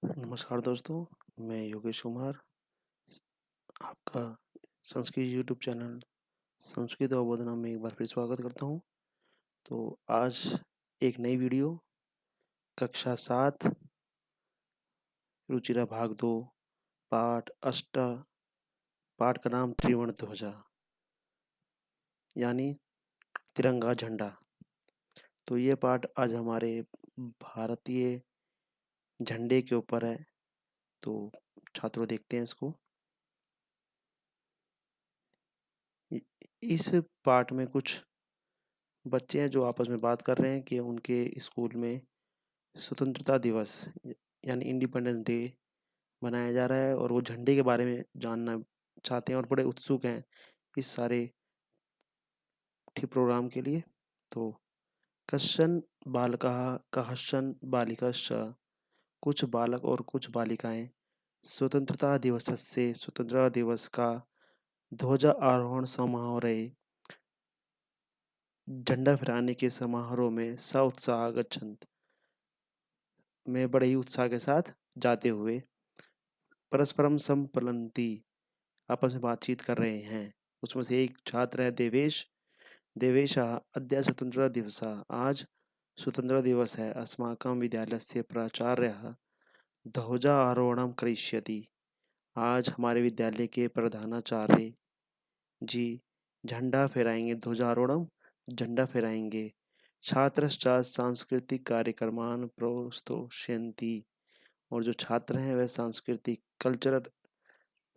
नमस्कार दोस्तों, मैं योगेश कुमार आपका संस्कृत यूट्यूब चैनल संस्कृत अवबोधना में एक बार फिर स्वागत करता हूँ। तो आज एक नई वीडियो कक्षा 7 रुचिरा भाग 2 पाठ अष्ट पाठ का नाम त्रिवर्ण ध्वजा यानी तिरंगा झंडा। तो ये पाठ आज हमारे भारतीय झंडे के ऊपर है। तो छात्रों देखते हैं इसको। इस पाठ में कुछ बच्चे हैं जो आपस में बात कर रहे हैं कि उनके स्कूल में स्वतंत्रता दिवस यानी इंडिपेंडेंस डे मनाया जा रहा है और वो झंडे के बारे में जानना चाहते हैं और बड़े उत्सुक हैं इस सारे ठीक प्रोग्राम के लिए। तो कश्चन बालकः कश्चन बालिकाश्च, कुछ बालक और कुछ बालिकाएं स्वतंत्रता दिवसस्य स्वतंत्रता दिवस का ध्वजा आरोहण समारोह झंडा फहराने के समारोह में सउत्साह गच्छन्ति में बड़े ही उत्साह के साथ जाते हुए परस्परम संपलंती आपस में बातचीत कर रहे हैं। उसमें से एक छात्र है देवेश। देवेशः अद्य स्वतंत्रता दिवसः, आज स्वतंत्रता दिवस है। अस्माकं विद्यालयस्य प्राचार्यः ध्वजारोहणं करिष्यति, आज हमारे विद्यालय के प्रधानाचार्य जी झंडा फहराएंगे, ध्वजारोहणम झंडा फहराएंगे। छात्रश्च सांस्कृतिक कार्यक्रमान् प्रोस्तोष्यन्ति, और जो छात्र हैं वह सांस्कृतिक कल्चरल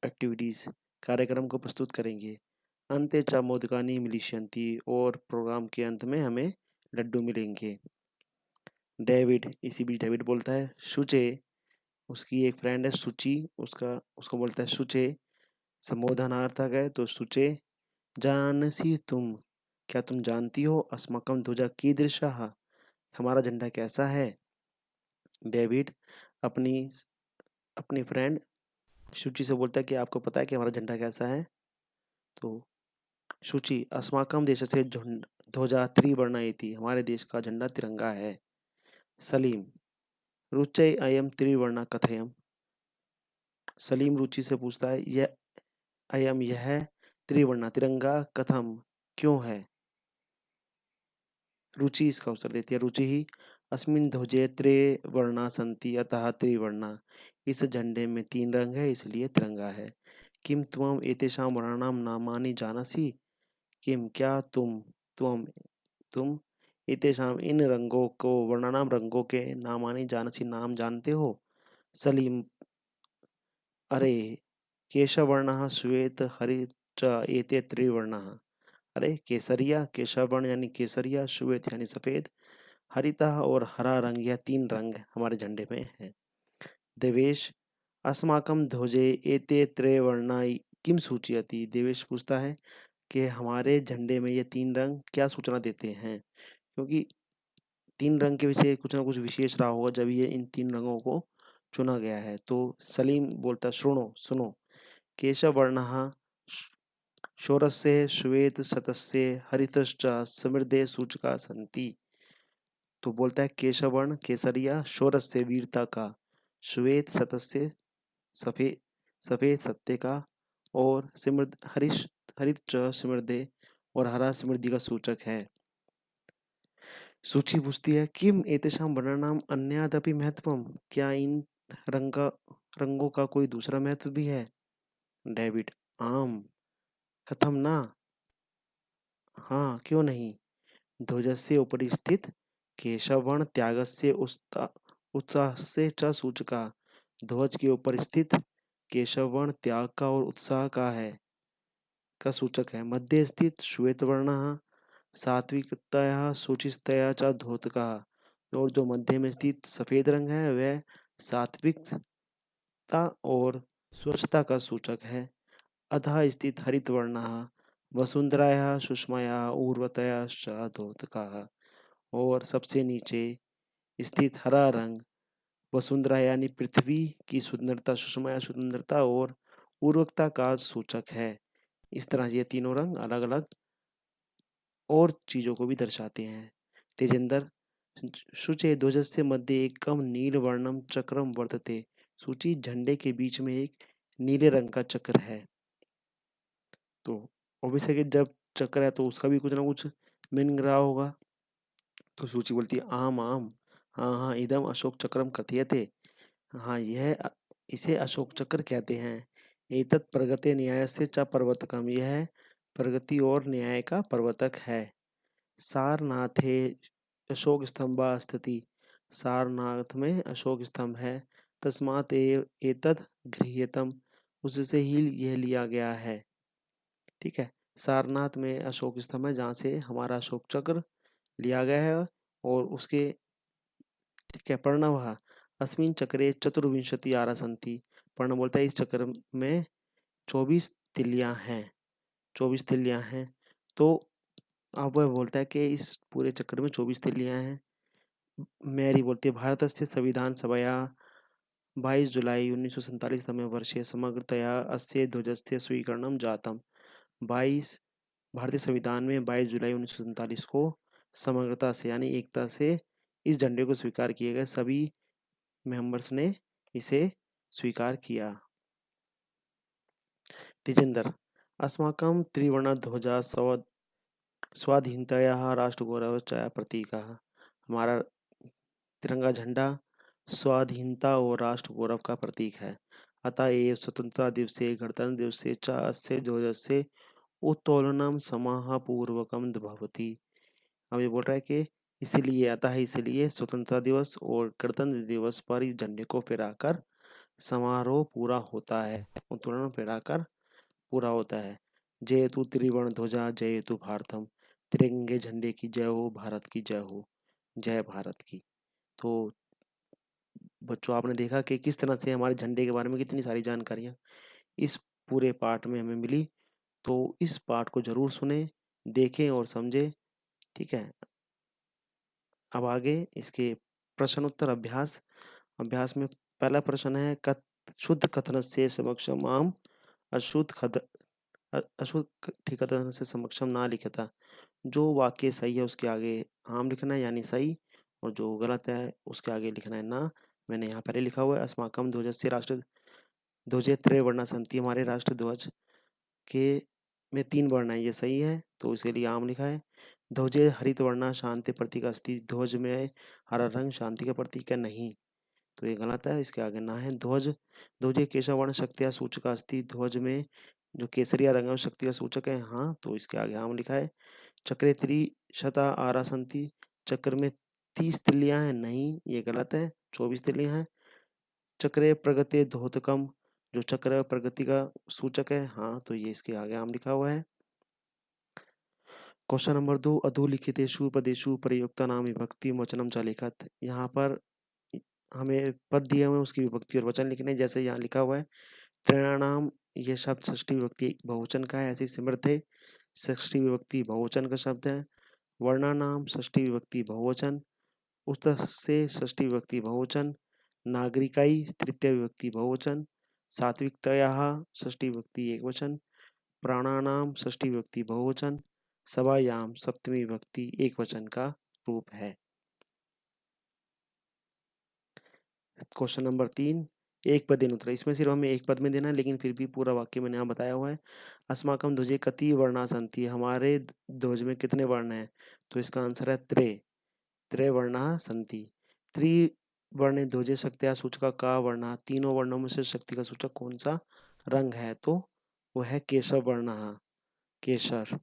एक्टिविटीज कार्यक्रम को प्रस्तुत करेंगे। अन्ते च मोदकानि मिलिष्यन्ति, और प्रोग्राम के अंत में हमें लड्डू मिलेंगे। डेविड, इसी बीच डेविड बोलता है शुचे, उसकी एक फ्रेंड है सुचि, उसको बोलता है शुचे, संबोधनार्थक है तो शुचे। जानसी तुम, क्या तुम जानती हो, अस्माकं ध्वजा कीदृशः, हमारा झंडा कैसा है। डेविड अपनी अपनी फ्रेंड शुचि से बोलता है कि आपको पता है कि हमारा झंडा कैसा है। तो शुचि, अस्माकं देशस्य ध्वजा त्रिवर्णा इति, हमारे देश का झंडा तिरंगा है। सलीम, रुचय अयम त्रिवर्णा कथयम, सलीम रुचि से पूछता है यह अयम यह त्रिवर्णा तिरंगा कथम क्यों है। रुचि इसका उत्तर देती है रुचि ही अस्मिन् ध्वजे त्रिवर्णा सन्ति अतः त्रिवर्णा, इस झंडे में 3 रंग है इसलिए तिरंगा है। किम त्वम एतेषां वर्णानां नामानि जानासि, किम क्या तुम एतेषां इन रंगों को वर्णानाम रंगों के नामानि जानसी नाम जानते हो। सलीम, अरे केशवर्णः श्वेत हरित च एते त्रिवर्णः, अरे केसरिया, केशवर्ण यानी केसरिया, श्वेत यानी सफेद, हरिता और हरा रंग, यह 3 रंग हमारे झंडे में है। देवेश, अस्माकं ध्वजे एते त्रिवर्णा किम सूचयति, देवेश पूछता है कि हमारे झंडे में ये 3 रंग क्या सूचना देते हैं, क्योंकि 3 रंग के पीछे कुछ ना कुछ विशेष रहा होगा जब ये इन 3 रंगों को चुना गया है। तो सलीम बोलता सुनो सुनो, केशवर्णः शोरस्य श्वेत शतस्य हरितश्च समृद्धे सूचका सन्ति, तो बोलता है केशवर्ण केसरिया, शोरस्य वीरता का, श्वेत सतस्य सफेद सफेद सत्य का, और समृद्ध हरित च समृद्धे, और हरा समृद्धि का सूचक है। सूची पूछती है किम एतेषां वर्णानाम अन्यादपि महत्वम, क्या इन रंगा रंगों का कोई दूसरा महत्व भी है। डेविड, आम, कथम ना, हाँ क्यों नहीं। ध्वजस्य उपरि स्थित केशवर्ण त्यागस्य उत्साहस्य च सूचका, ध्वज के ऊपर स्थित केशवर्ण त्याग का और उत्साह का है का सूचक है। मध्य स्थित श्वेतवर्णः सात्विकतया शुचिस्तया च धोतकः, और जो मध्य में स्थित सफेद रंग है वह सात्विकता और स्वच्छता का सूचक है। अधः स्थित हरितवर्णः वसुंधरायाः सुषमायाः ऊर्वरतया धोतकः, और सबसे नीचे स्थित हरा रंग वसुंधरा यानी पृथ्वी की सुंदरता, सुषमा या सुंदरता और उर्वरकता का सूचक है। इस तरह ये तीनों रंग अलग अलग और चीजों को भी दर्शाते हैं। तेजेंद्र, शुचे ध्वजस्य मध्ये एकम नीलवर्णम चक्रम वर्तते, सूची झंडे के बीच में एक नीले रंग का चक्र है। तो ऑब्वियस है कि जब चक्र है तो उसका भी कुछ ना कुछ मीनिंग रहा होगा। तो सूची बोलती है आम आम, हाँ हाँ इदम अशोक चक्रम कथयते, हाँ इसे अशोक चक्र कहते हैं। एतत् प्रगते न्याय से च प्रवर्तकम, यह प्रगति और न्याय का प्रवर्तक है। सारनाथे अशोक स्तंभा स्थिति, सारनाथ में अशोक स्तंभ है। तस्मात् एतद् गृह्यतम, उससे ही यह लिया गया है। ठीक है, सारनाथ में अशोक स्तंभ है जहाँ से हमारा अशोक चक्र लिया गया है। और उसके ठीक है प्रणव अस्मिन चक्रे चतुर्विंशति आरा संति, प्रणव बोलता है इस चक्र में 24 तिल्लियां हैं, 24 तिल्लियां हैं। तो अब वह बोलता है कि इस पूरे चक्र में 24 तिल्लियां हैं। मैरी बोलती है भारत से संविधान सभया 22 जुलाई 1947 तमे वर्षे समग्रतया अस्य ध्वजस्य स्वीकरणम जातम। 22 भारतीय संविधान में 22 जुलाई 1947 को समग्रता से यानी एकता से इस झंडे को स्वीकार किए गए, सभी मेंबर्स ने इसे स्वीकार किया। तेजेंद्र अस्माकं त्रिवर्णध्वजा स्वाधीनतायाः राष्ट्रगौरवस्य प्रतीकः, हमारा तिरंगा झंडा स्वाधीनता और राष्ट्र गौरव का प्रतीक है। अतः एव स्वतंत्रता दिवसे गणतंत्र दिवसे च अस्य ध्वजस्य उत्तोलनम समापूर्वकम भवति। अब ये बोल रहा है कि इसलिए स्वतंत्रता दिवस और गणतंत्र दिवस पर इस झंडे को फहराकर समारोह पूरा होता है, उत्तोलन फहराकर पूरा होता है। जयतु त्रिवर्ण ध्वजा जयतु भारतम, तिरंगे झंडे की जय हो, भारत की जय हो, जय भारत की। तो बच्चों आपने देखा कि किस तरह से हमारे झंडे के बारे में कितनी सारी जानकारियाँ इस पूरे पाठ में हमें मिली। तो इस पाठ को जरूर सुने, देखें और समझें। ठीक है, अब आगे इसके प्रश्न उत्तर अभ्यास। अभ्यास में पहला प्रश्न है शुद्ध कथन से समक्षम आम अशुद्ध अशुद्ध कथन से समक्षम ना लिखता। जो वाक्य सही है उसके आगे आम लिखना है यानी सही, और जो गलत है उसके आगे लिखना है ना। मैंने यहाँ पहले लिखा हुआ है अस्माकम ध्वजस्य राष्ट्र ध्वजे त्रय वर्णा संति, हमारे राष्ट्र ध्वज के में 3 वर्ण है, ये सही है तो इसके लिए आम लिखा है। ध्वजे हरित वर्णा शांति प्रतीक अस्ति, ध्वज में हरा रंग शांति का प्रतीक है नहीं, तो ये गलत है, इसके आगे ना है। ध्वजे केशव वर्ण शक्तिया सूचक अस्ति, ध्वज में जो केसरिया रंग है वो शक्ति का सूचक है हाँ, तो इसके आगे आम लिखा है। चक्रे त्रिशता आरा संति, चक्र में 30 तिल्लियां हैं नहीं, ये गलत है, 24 तिल्लियां हैं। चक्रे प्रगति धोतकम, जो चक्र है प्रगति का सूचक है हाँ, तो ये इसके आगे आम लिखा हुआ है। क्वेश्चन नंबर 2 अधोलिखितेषु पदेषु प्रयुक्ता नाम विभक्ति वचनम च लिखत, यहाँ पर हमें पद दिए हुए उसकी विभक्ति और वचन लिखने, जैसे यहाँ लिखा हुआ है त्रयाणाम, ये शब्द षष्ठी विभक्ति बहुवचन का है, ऐसे समर्थ है, षष्ठी विभक्ति बहुवचन का शब्द है। वर्णानाम षष्ठी विभक्ति बहुवचन, उत्तः से षष्ठी विभक्ति बहुवचन, नागरिकाई तृतीय विभक्ति बहुवचन, सात्विकतयाः षष्ठी विभक्ति एकवचन, प्राणानाम षष्ठी विभक्ति बहुवचन, सभायाम सप्तमी विभक्ति एकवचन का रूप है। क्वेश्चन नंबर 3 एक पद उत्तर, इसमें सिर्फ हमें एक पद में देना है लेकिन फिर भी पूरा वाक्य मैंने यहाँ बताया हुआ है। अस्माकम ध्वजे कति वर्णा संति, हमारे ध्वज में कितने वर्ण हैं, तो इसका आंसर है त्रय वर्णा संति। त्रिवर्णे ध्वजे शक्तिया सूचक का वर्णा, तीनों वर्णों में से शक्ति का सूचक कौन सा रंग है, तो वह है केशव वर्ण, केसर।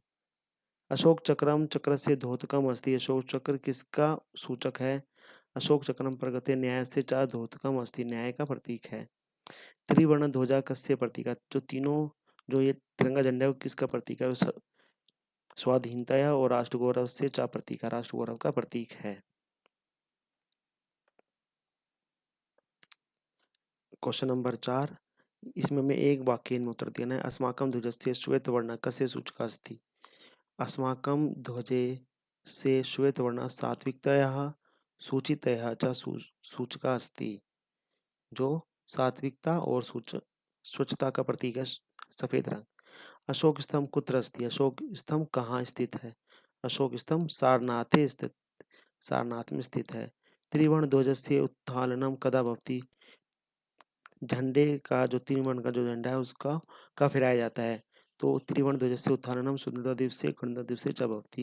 अशोक चक्रम चक्र से धोतकम अस्ति, अशोक चक्र किसका सूचक है, अशोक चक्रम प्रगति न्याय से चा धोतकम अस्ति, न्याय का प्रतीक है। त्रिवर्ण ध्वजा कस्य प्रतीक, जो तीनों जो ये तिरंगा झंडा है वो किसका प्रतीक है, स्वाधीनता और राष्ट्र गौरव से चा प्रतीक है, राष्ट्र गौरव का प्रतीक है। क्वेश्चन नंबर 4 इसमें हमें एक वाक्य में उत्तर देना है। अस्माकम ध्वजस्य श्वेत वर्ण कस्य सूचक अस्ति, अस्माकं ध्वजे से श्वेत वर्ण सात्विकतया सूचितया च सूचका अस्ति, जो सात्विकता और स्वच्छता का प्रतीक है सफेद रंग। अशोक स्तंभ कुत्र अस्ति, अशोक स्तंभ कहाँ स्थित है, अशोक स्तंभ सारनाथ में स्थित है। त्रिवर्ण ध्वजस्य उत्थालनम कदा भवति, झंडे का जो त्रिवर्ण का जो झंडा है उसका कब फहराया जाता है? तो त्रिवर्ण ध्वजस्य उत्थानम स्वतंत्रता दिवसे गणतंत्र दिवसे च भवति।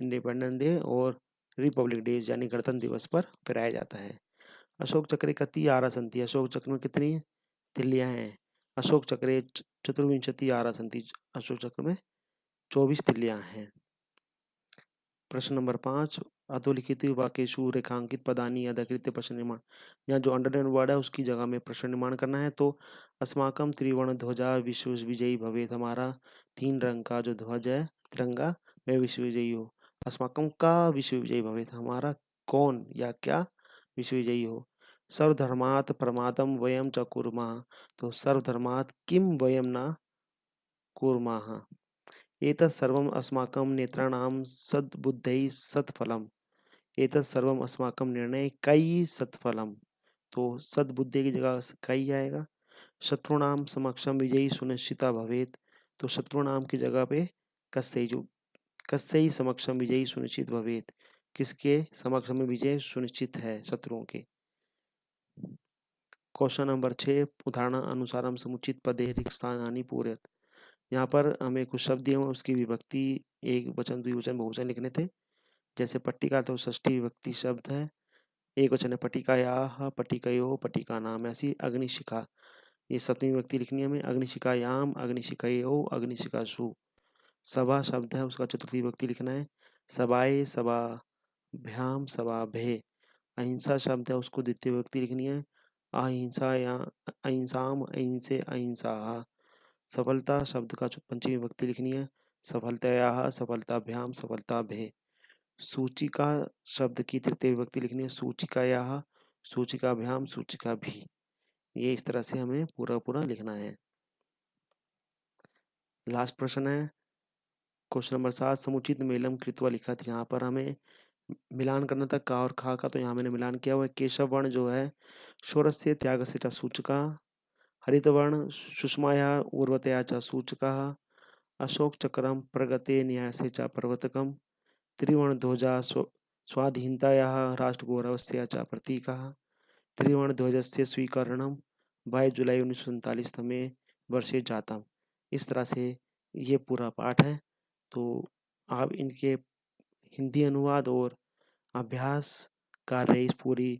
इंडिपेंडेंस डे और रिपब्लिक डे यानी गणतंत्र दिवस पर फहराया जाता है। अशोक चक्रे कति आरा सन्ति? अशोक चक्र में कितनी तिल्लियां हैं? अशोक चक्रे चतुर्विंशति आरा सन्ति। अशोक चक्र में 24 तिल्लियां हैं। प्रश्न नंबर 5, अधोलिखित वाक्येषु रेखांकित पदानि यथाकृत्य प्रश्न निर्माण। यहाँ जो अंडरलाइन वर्ड है उसकी जगह में प्रश्न निर्माण करना है। तो अस्माकम त्रिवर्ण ध्वजा विश्व विजयी भवेत, हमारा 3 रंग का जो ध्वज है तिरंगा वह विश्व विजयी हो। अस्माकम का विश्व विजयी भवेत, हमारा कौन या क्या विश्व विजयी हो। सर्वधर्मात् प्रमादम वयम च कुर्मः, तो सर्वधर्मात् किम वयम न कुर्मः। एतत् सर्वम् अस्माकं नेत्राणां सद्बुद्धैः सत्फलम्। एतत् सर्वम् अस्माकं निर्णयैः सत्फलम्। तो सद्बुद्धि की जगह कई आएगा। शत्रुणाम समक्षम विजयी सुनिश्चिता भवेत, तो शत्रुनाम की जगह पे कस्यई, जो कस्यई समक्षम विजयी सुनिश्चित भवेत, किसके समक्ष में विजय सुनिश्चित है शत्रुओं के। क्वेश्चन नंबर 6, उदाहरण अनुसारम समुचित पदे रिक्त स्थानानि पूरयत। यहाँ पर हमें कुछ शब्द दिए हुए उसकी विभक्ति एक वचन द्विवचन बहुवचन लिखने थे। जैसे पट्टिका तो षष्ठी विभक्ति शब्द है, एक वचन है पट्टिकायाः, पट्टिकयोः, पट्टिका नाम। ऐसी अग्निशिखा, ये सप्तमी विभक्ति लिखनी है हमें। अग्निशिखायाम, अग्निशिखयोः, अग्निशिखासु। सभा शब्द है उसका चतुर्थी विभक्ति लिखना है। सभाए, सभाभ्याम, सभाभ्ये। अहिंसा शब्द है उसको द्वितीय विभक्ति लिखनी है। अहिंसाया, अहिंसाम, अहिंसे, अहिंसाः। सफलता शब्द का पंचमी विभक्ति लिखनी है। सफलतयाः, सफलताभ्याम, सफलताभ्ये। सूचिका शब्द की तृतीय विभक्ति लिखनी है। सूचिकायाः, सूचिकाभ्याम, सूचिकाभि। ये इस तरह से हमें पूरा पूरा लिखना है। लास्ट प्रश्न है क्वेश्चन नंबर 7, समुचित मेलम कृत्वा लिखत। यहाँ पर हमें मिलान करना था का और खा का, तो यहाँ मैंने मिलान किया हुआ है। केशव वर्ण जो है शोरस्य त्यागस्य च सूचका, हरित वर्ण सुषमाया उर्वतया च सूचका, अशोक चक्रम प्रगते न्यायस्य च प्रवर्तकम, त्रिवर्ण ध्वजा स्वाधीनतायाः राष्ट्रगौरवस्य च प्रतीकः, त्रिवर्ण ध्वजस्य स्वीकरणम 22 जुलाई 1947 तमे वर्षे जातम। इस तरह से ये पूरा पाठ है। तो आप इनके हिंदी अनुवाद और अभ्यास कार्य इस पूरी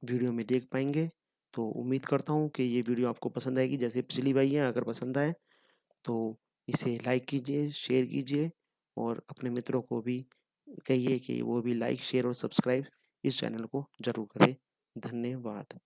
वीडियो में देख पाएंगे। तो उम्मीद करता हूँ कि ये वीडियो आपको पसंद आएगी जैसे पिछली बार है। अगर पसंद आए तो इसे लाइक कीजिए, शेयर कीजिए और अपने मित्रों को भी कहिए कि वो भी लाइक, शेयर और सब्सक्राइब इस चैनल को जरूर करें। धन्यवाद।